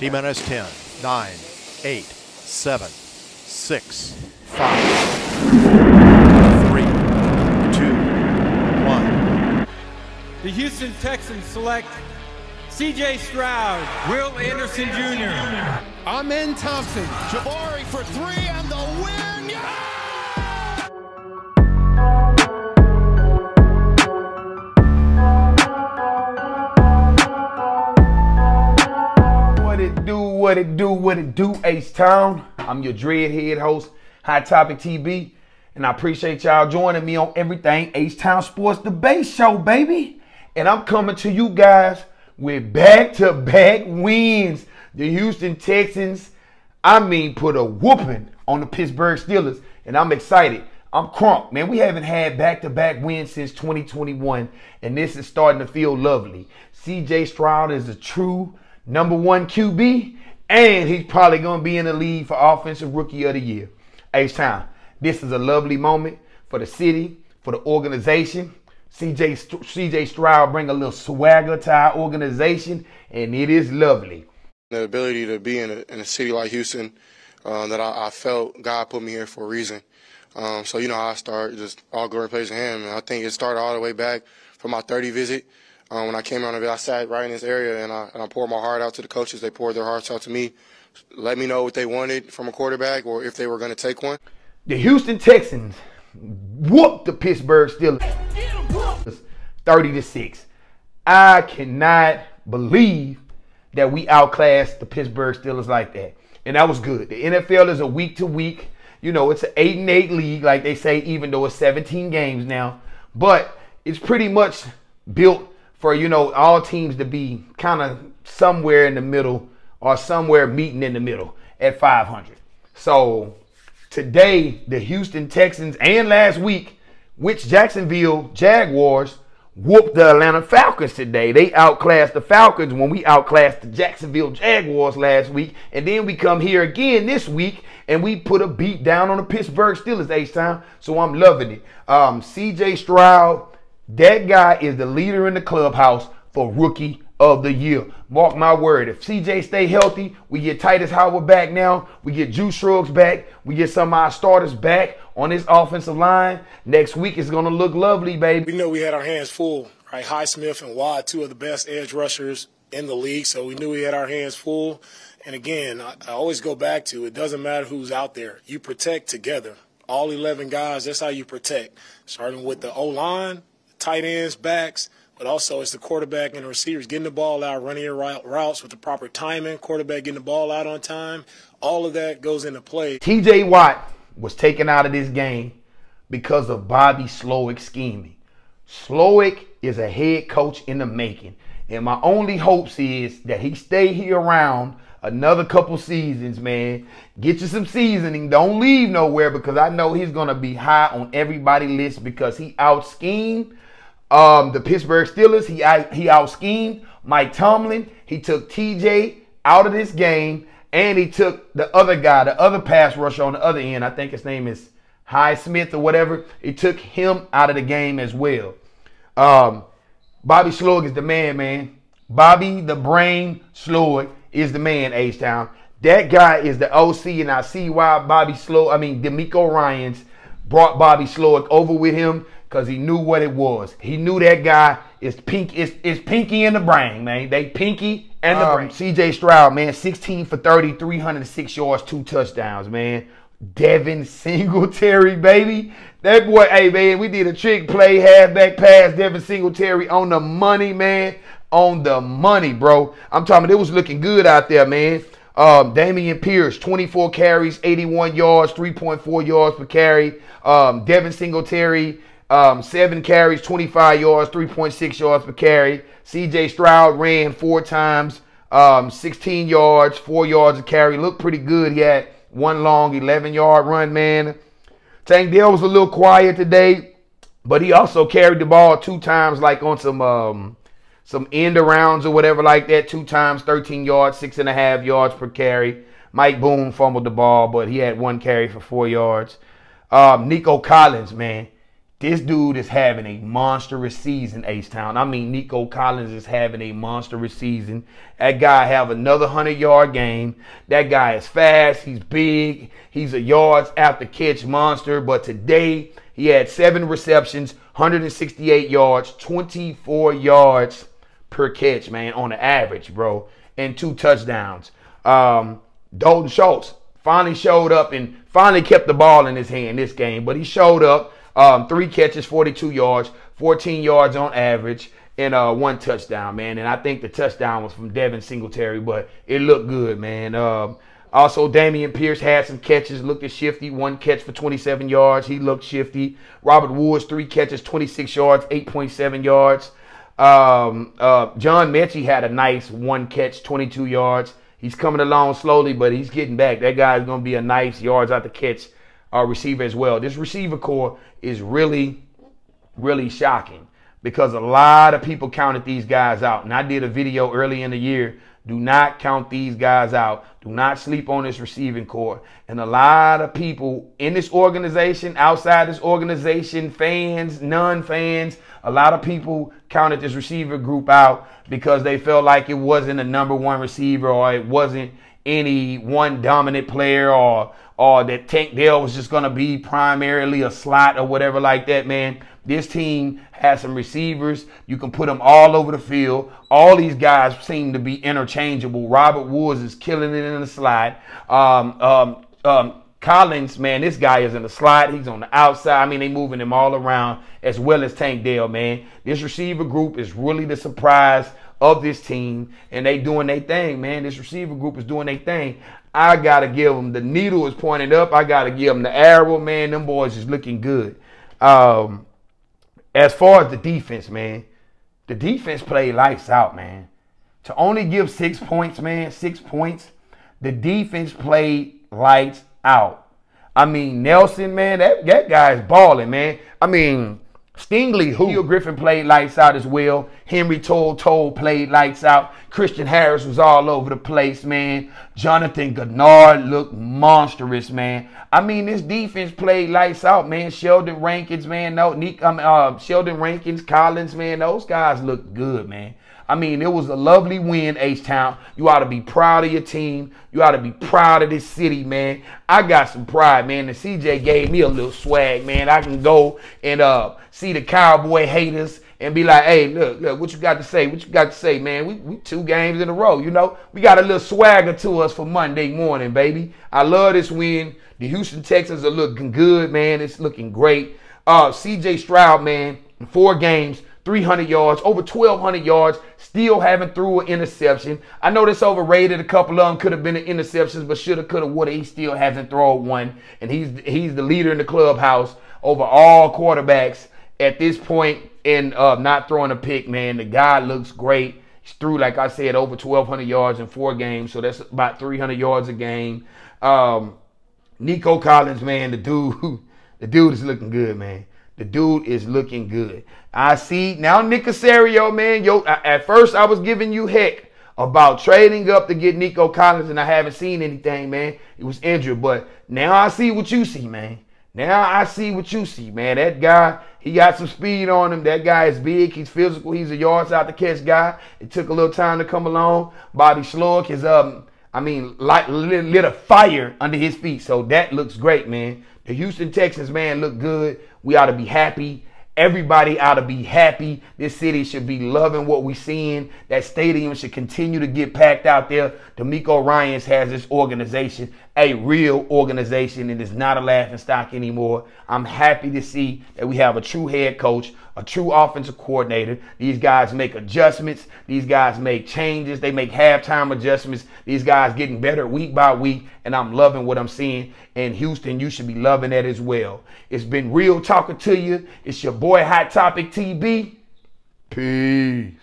T-minus 10, 9, 8, 7, 6, 5, 3, 2, 1. The Houston Texans select C.J. Stroud, Will Anderson Jr., Amen Thompson, Jabari for three and the win. Yeah! What it do, H-Town. I'm your dreadhead host, High Topic TB, and I appreciate y'all joining me on everything H-Town Sports Debate Show, baby. And I'm coming to you guys with back-to-back wins. The Houston Texans, put a whooping on the Pittsburgh Steelers, and I'm excited. I'm crunk, man. We haven't had back-to-back wins since 2021, and this is starting to feel lovely. C.J. Stroud is a true #1 QB, and he's probably going to be in the league for Offensive Rookie of the Year. H-Town, this is a lovely moment for the city, for the organization. C.J. Stroud bring a little swagger to our organization, and it is lovely. The ability to be in a city like Houston, that I felt God put me here for a reason. So you know how I start, just all glory praise to Him. And I think it started all the way back from my 30 visit. When I came around, I sat right in this area, and I poured my heart out to the coaches. They poured their hearts out to me, let me know what they wanted from a quarterback or if they were going to take one. The Houston Texans whooped the Pittsburgh Steelers 30-6. I cannot believe that we outclassed the Pittsburgh Steelers like that. And that was good. The NFL is a week-to-week. You know, it's an 8-8 league, like they say, even though it's 17 games now. But it's pretty much built for, you know, all teams to be kind of somewhere in the middle or somewhere meeting in the middle at 500. So today, the Houston Texans and last week, which Jacksonville Jaguars whooped the Atlanta Falcons today. They outclassed the Falcons when we outclassed the Jacksonville Jaguars last week. And then we come here again this week and we put a beat down on the Pittsburgh Steelers H-Town. So I'm loving it. C.J. Stroud, that guy is the leader in the clubhouse for Rookie of the Year. Mark my word. If C.J. stay healthy, we get Titus Howard back now. We get Juice Shrugs back. We get some of our starters back on this offensive line. Next week is going to look lovely, baby. We know we had our hands full, right? Highsmith and Watt, two of the best edge rushers in the league, so we knew we had our hands full. And again, I always go back to it doesn't matter who's out there. You protect together. All 11 guys, that's how you protect. Starting with the O-line, tight ends, backs, but also it's the quarterback and the receivers getting the ball out, running your routes with the proper timing, quarterback getting the ball out on time. All of that goes into play. T.J. Watt was taken out of this game because of Bobby Slowick scheming. Slowick is a head coach in the making, and my only hopes is that he stay here around another couple seasons, man. Get you some seasoning. Don't leave nowhere, because I know he's going to be high on everybody's list because he out-schemed the Pittsburgh Steelers. He out-schemed Mike Tomlin. He took TJ out of this game, and he took the other guy, the other pass rusher on the other end. I think his name is Highsmith or whatever. He took him out of the game as well. Bobby Slowick is the man. Bobby the Brain Slowick is the man, H-Town. That guy is the OC, and I see why D'Amico Ryans brought Bobby Slowick over with him, because he knew what it was. He knew that guy is Pinky and the Brain, man. They Pinky and the Brain. C.J. Stroud, man, 16 for 30, 306 yards, 2 touchdowns, man. Devin Singletary, baby. That boy, hey, man, we did a trick play, halfback pass, Devin Singletary on the money, man. On the money, bro. I'm talking, it was looking good out there, man. Damian Pierce, 24 carries, 81 yards, 3.4 yards per carry. Devin Singletary, 7 carries, 25 yards, 3.6 yards per carry. C.J. Stroud ran 4 times, 16 yards, 4 yards a carry. Looked pretty good. He had one long 11-yard run, man. Tank Dell was a little quiet today, but he also carried the ball 2 times, like on some end arounds or whatever like that. 2 times, 13 yards, 6.5 yards per carry. Mike Boone fumbled the ball, but he had 1 carry for 4 yards. Nico Collins, man. This dude is having a monstrous season, H-Town. I mean, Nico Collins is having a monstrous season. That guy have another 100-yard game. That guy is fast. He's big. He's a yards after catch monster. But today, he had 7 receptions, 168 yards, 24 yards per catch, man, on the average, bro, and 2 touchdowns. Dalton Schultz finally showed up and finally kept the ball in his hand this game. But he showed up. 3 catches, 42 yards, 14 yards on average, and 1 touchdown, man. And I think the touchdown was from Devin Singletary, but it looked good, man. Also, Damian Pierce had some catches, looked shifty. 1 catch for 27 yards. He looked shifty. Robert Woods, 3 catches, 26 yards, 8.7 yards. John Mechie had a nice 1 catch, 22 yards. He's coming along slowly, but he's getting back. That guy's going to be a nice yards out the catch receiver as well. This receiver core is really, really shocking because a lot of people counted these guys out. And I did a video early in the year. Do not count these guys out. Do not sleep on this receiving core. And a lot of people in this organization, outside this organization, fans, non-fans, a lot of people counted this receiver group out because they felt like it wasn't a number 1 receiver or it wasn't any one dominant player or that Tank Dell was just going to be primarily a slot or whatever like that, man. This team has some receivers. You can put them all over the field. All these guys seem to be interchangeable. Robert Woods is killing it in the slot. Collins, man, this guy is in the slot. He's on the outside. I mean, they moving him all around as well as Tank Dell, man. This receiver group is really the surprise of this team, and they doing their thing, man. This receiver group is doing their thing. I got to give them, the needle is pointed up. I got to give them the arrow, man. Them boys is looking good. As far as the defense, man, the defense played lights out, man. To only give 6 points, man, 6 points, the defense played lights out. I mean, Nelson, man, that guy is balling, man. I mean, Stingley, Julio Griffin played lights out as well. Henry Toll played lights out. Christian Harris was all over the place, man. Jonathan Gennard looked monstrous, man. I mean, this defense played lights out, man. Sheldon Rankins, man. Sheldon Rankins, Collins, man. Those guys looked good, man. I mean, it was a lovely win, H-Town. You ought to be proud of your team. You ought to be proud of this city, man. I got some pride, man. And CJ gave me a little swag, man. I can go and see the Cowboy haters and be like, hey, look, what you got to say? What you got to say, man? We 2 games in a row, you know. We got a little swagger to us for Monday morning, baby. I love this win. The Houston Texans are looking good, man. It's looking great. CJ Stroud, man, in 4 games, 300 yards, over 1,200 yards, still haven't threw an interception. I know that's overrated. A couple of them could have been interceptions, but shoulda, coulda, woulda. He still hasn't thrown one, and he's the leader in the clubhouse over all quarterbacks at this point in not throwing a pick, man. The guy looks great. He's threw, like I said, over 1,200 yards in 4 games, so that's about 300 yards a game. Nico Collins, man, the dude is looking good, man. The dude is looking good. I see now Nick Caserio, man. At first I was giving you heck about trading up to get Nico Collins, and I haven't seen anything, man. He was injured, but now I see what you see, man. Now I see what you see, man. That guy, he got some speed on him. That guy is big. He's physical. He's a yards out the catch guy. It took a little time to come along. Bobby Slowick is lit a fire under his feet. So that looks great, man. The Houston Texans, man, look good. We ought to be happy. Everybody ought to be happy. This city should be loving what we're seeing. That stadium should continue to get packed out there. D'Amico Ryans has this organization, a real organization, and it's not a laughing stock anymore. I'm happy to see that we have a true head coach, a true offensive coordinator. These guys make adjustments. These guys make changes. They make halftime adjustments. These guys getting better week by week, and I'm loving what I'm seeing. And Houston, you should be loving that as well. It's been real talking to you. It's your boy Hot Topic TB. Peace.